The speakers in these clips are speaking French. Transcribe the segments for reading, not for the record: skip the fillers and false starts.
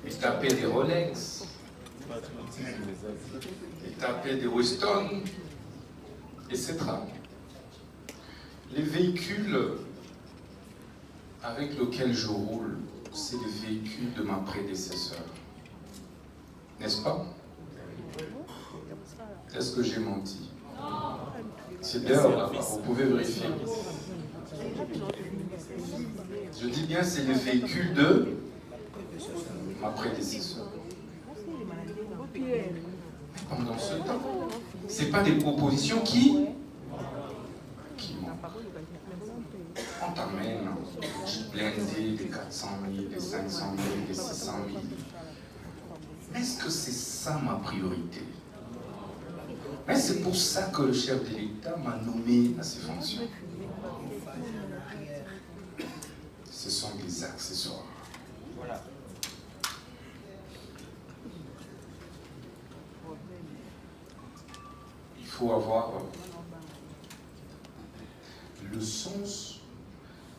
Il tapait des Rolex, il tapait des Weston, etc. Les véhicules avec lesquels je roule, c'est les véhicules de ma prédécesseur. N'est-ce pas? Est-ce que j'ai menti? C'est d'ailleurs là-bas, vous pouvez vérifier. Je dis bien, c'est les véhicules de ma prédécesseur. Mais pendant ce temps, ce n'est pas des propositions qui manquent. On t'amène du blindé, des 400 000, des 500 000, des 600 000. Est-ce que c'est ça ma priorité? Mais c'est pour ça que le chef de l'État m'a nommé à ces fonctions. Ce sont des accessoires. Voilà. Il faut avoir le sens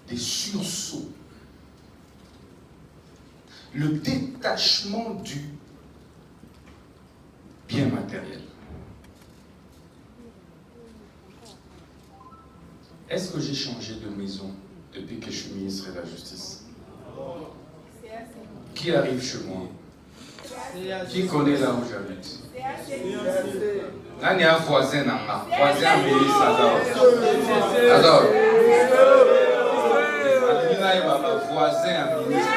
des sursauts, le détachement du bien matériel. Est-ce que j'ai changé de maison depuis que je suis ministre de la Justice? Qui arrive chez moi? Qui connaît là où j'habite? Là, il y a un voisin, voisin ministre, alors. Voisin ministre.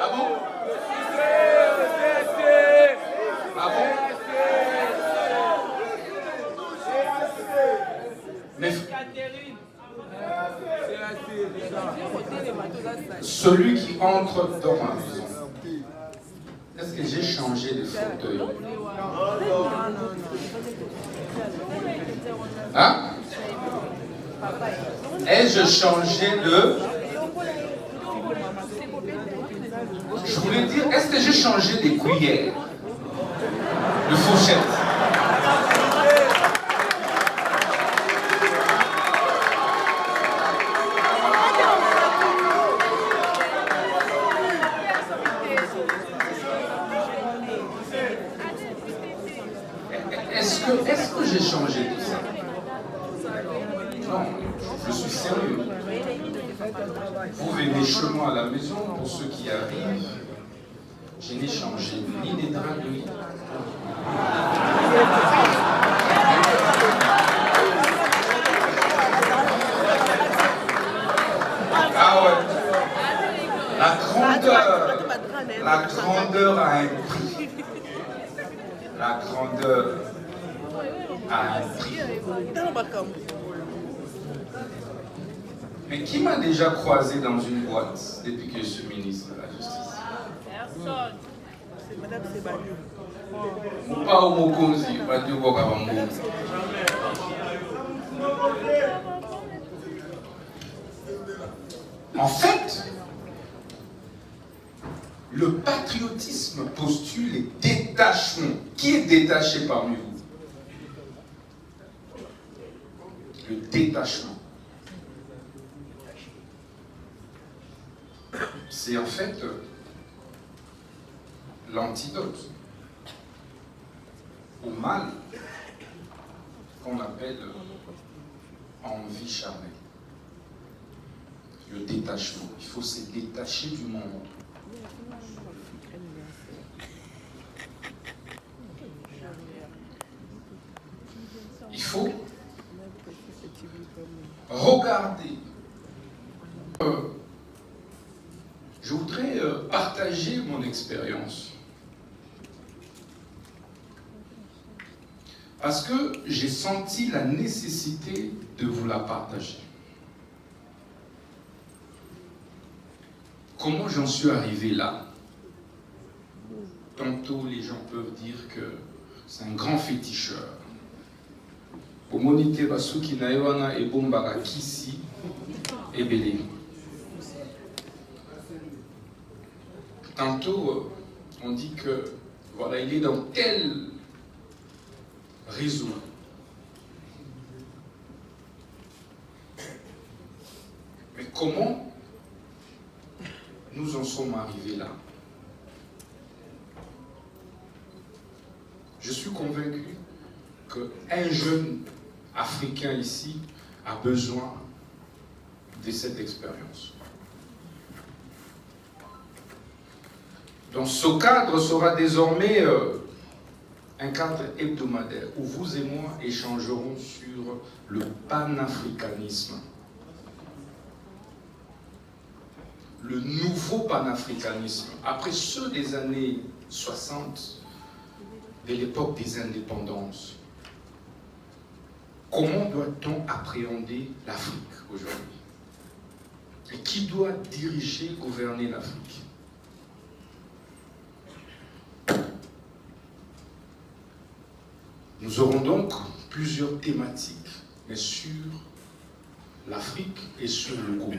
Ah bon? Ah bon? Mais celui qui entre dans ma maison, est-ce que j'ai changé de fauteuil? Hein? Ai-je changé de... Je voulais dire, est-ce que j'ai changé des cuillères? De fourchettes? Est-ce que j'ai changé tout ça? Non, je suis sérieux. Vous venez chez moi à la maison, pour ceux qui arrivent, je n'ai changé ni des draps de lit. Ah ouais. La grandeur a un prix. La grandeur a un prix. Mais qui m'a déjà croisé dans une boîte depuis que je suis ministre de la Justice? Personne. C'est Madame Sebadiou. Pas au Mokonzi, pas du Bokabambo. En fait, le patriotisme postule les détachements. Qui est détaché parmi vous? Le détachement. C'est en fait l'antidote au mal qu'on appelle envie charnelle. Le détachement. Il faut se détacher du monde. Il faut regarder. Je voudrais partager mon expérience. Parce que j'ai senti la nécessité de vous la partager. Comment j'en suis arrivé là? Tantôt les gens peuvent dire que c'est un grand féticheur. Omonite basuki na ewana ebombaka kisi ebele. Tantôt on dit que Voilà, il est dans tel réseau. Mais comment nous en sommes arrivés là? Je suis convaincu qu'un jeune Africain ici a besoin de cette expérience. Donc ce cadre sera désormais un cadre hebdomadaire où vous et moi échangerons sur le panafricanisme. Le nouveau panafricanisme, après ceux des années 60, de l'époque des indépendances. Comment doit-on appréhender l'Afrique aujourd'hui? Et qui doit diriger, gouverner l'Afrique? Nous aurons donc plusieurs thématiques, mais sur l'Afrique et sur le Congo,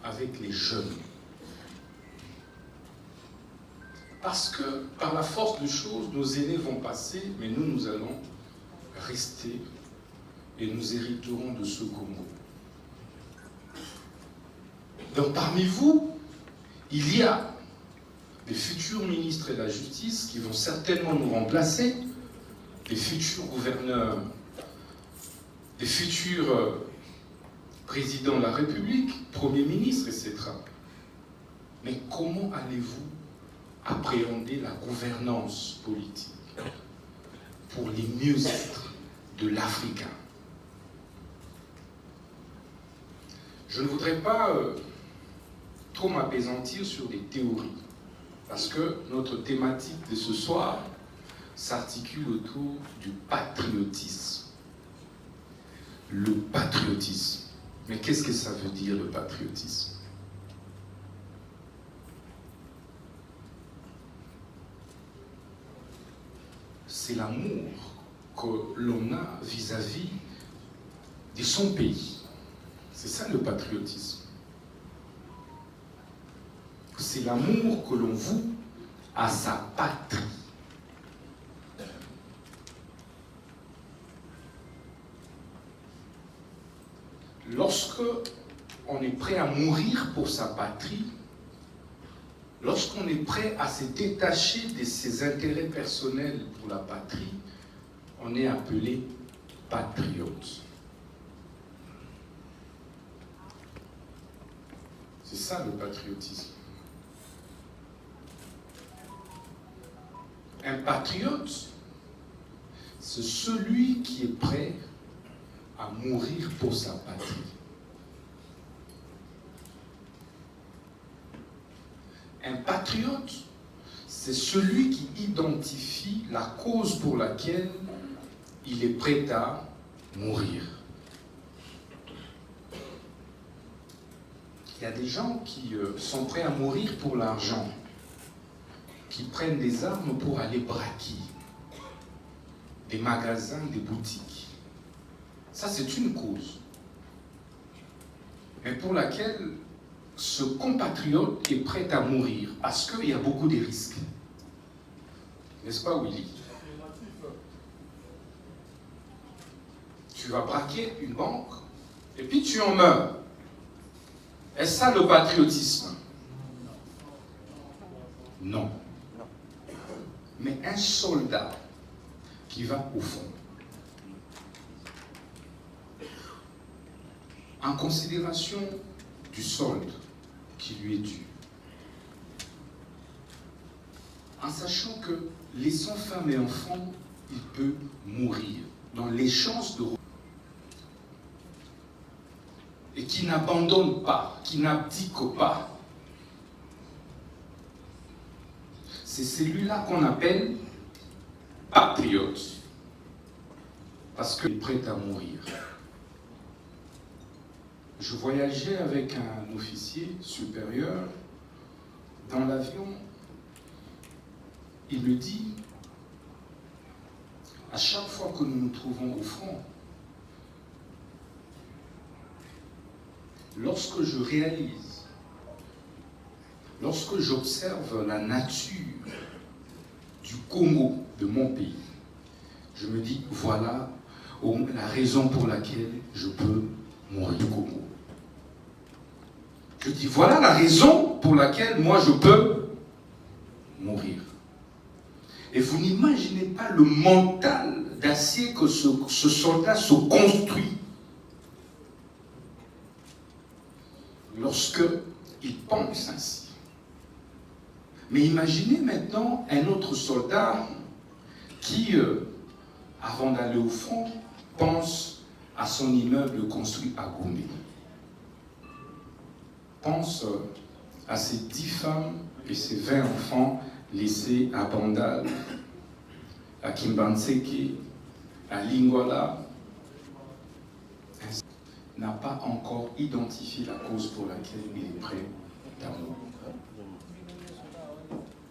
avec les jeunes. Parce que, par la force des choses, nos aînés vont passer, mais nous allons rester et nous hériterons de ce Congo. Donc, parmi vous, il y a des futurs ministres de la Justice qui vont certainement nous remplacer, des futurs gouverneurs, des futurs présidents de la République, premiers ministres, etc. Mais comment allez-vous appréhender la gouvernance politique pour les mieux-être de l'Africain? Je ne voudrais pas trop m'appesantir sur des théories, parce que notre thématique de ce soir s'articule autour du patriotisme. Le patriotisme. Mais qu'est-ce que ça veut dire, le patriotisme? C'est l'amour que l'on a vis-à-vis de son pays. C'est ça le patriotisme. C'est l'amour que l'on voue à sa patrie. Lorsque on est prêt à mourir pour sa patrie, lorsqu'on est prêt à se détacher de ses intérêts personnels pour la patrie, on est appelé patriote. C'est ça le patriotisme. Un patriote, c'est celui qui est prêt à mourir pour sa patrie. Un patriote, c'est celui qui identifie la cause pour laquelle il est prêt à mourir. Il y a des gens qui sont prêts à mourir pour l'argent, qui prennent des armes pour aller braquer des magasins, des boutiques. Ça, c'est une cause, mais pour laquelle ce compatriote est prêt à mourir, parce qu'il y a beaucoup de risques. N'est-ce pas, Willy? Tu vas braquer une banque, et puis tu en meurs. Est-ce ça le patriotisme? Non. Mais un soldat qui va au front, en considération du solde qui lui est dû, en sachant que laissant femme et enfants, il peut mourir dans les chances de repos, et qui n'abandonne pas, qui n'abdique pas. C'est celui-là qu'on appelle patriote, parce qu'il est prêt à mourir. Je voyageais avec un officier supérieur dans l'avion. Il me dit, à chaque fois que nous nous trouvons au front, lorsque je réalise, lorsque j'observe la nature du du Congo, de mon pays, je me dis, voilà la raison pour laquelle je peux mourir au Congo. Je dis, voilà la raison pour laquelle moi je peux mourir. Et vous n'imaginez pas le mental d'acier que ce soldat se construit lorsque il pense ainsi. Mais imaginez maintenant un autre soldat qui, avant d'aller au front, pense à son immeuble construit à Gombe. Pense à ses 10 femmes et ses 20 enfants laissés à Bandal, à Kimbanseke, à Lingwala. N'a pas encore identifié la cause pour laquelle il est prêt à mourir.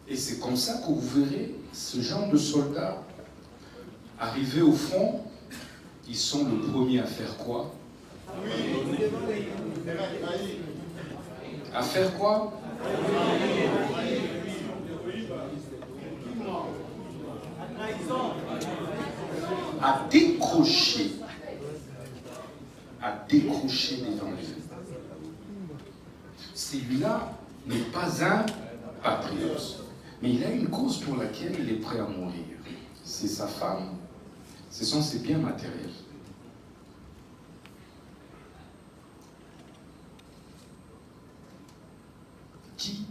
Et c'est comme ça que vous verrez ce genre de soldats arriver au front. Ils sont le premier à faire quoi? À faire quoi? À décrocher devant les autres. Celui-là n'est pas un patriote, mais il a une cause pour laquelle il est prêt à mourir. C'est sa femme, ce sont ses biens matériels. Qui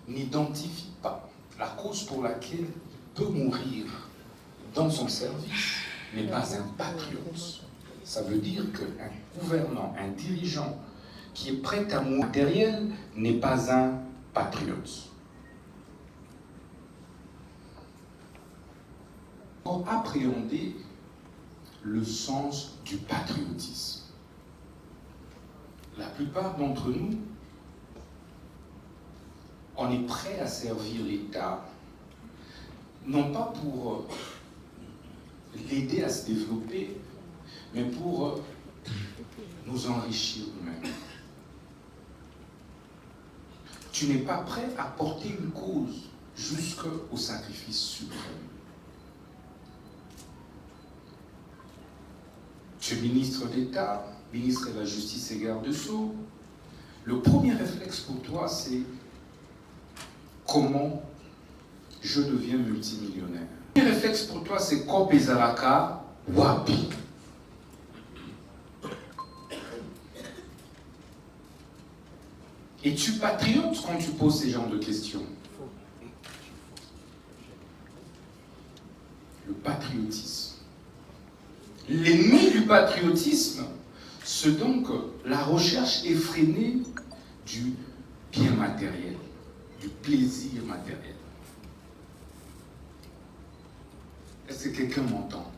n'identifie pas la cause pour laquelle il peut mourir dans son service n'est pas un patriote. Ça veut dire qu'un gouvernant, un dirigeant qui est prêt à mourir matériel n'est pas un patriote. Pour appréhender le sens du patriotisme, la plupart d'entre nous, on est prêt à servir l'État, non pas pour l'aider à se développer, mais pour nous enrichir nous-mêmes. Tu n'es pas prêt à porter une cause jusqu'au sacrifice suprême. Tu es ministre d'État, ministre de la Justice et garde-sceaux. Le premier réflexe pour toi, c'est comment je deviens multimillionnaire. Le premier réflexe pour toi, c'est Kopezalaka Wapi. Es-tu patriote quand tu poses ces genres de questions? Le patriotisme. L'ennemi du patriotisme, c'est donc la recherche effrénée du bien matériel, du plaisir matériel. Est-ce que quelqu'un m'entend?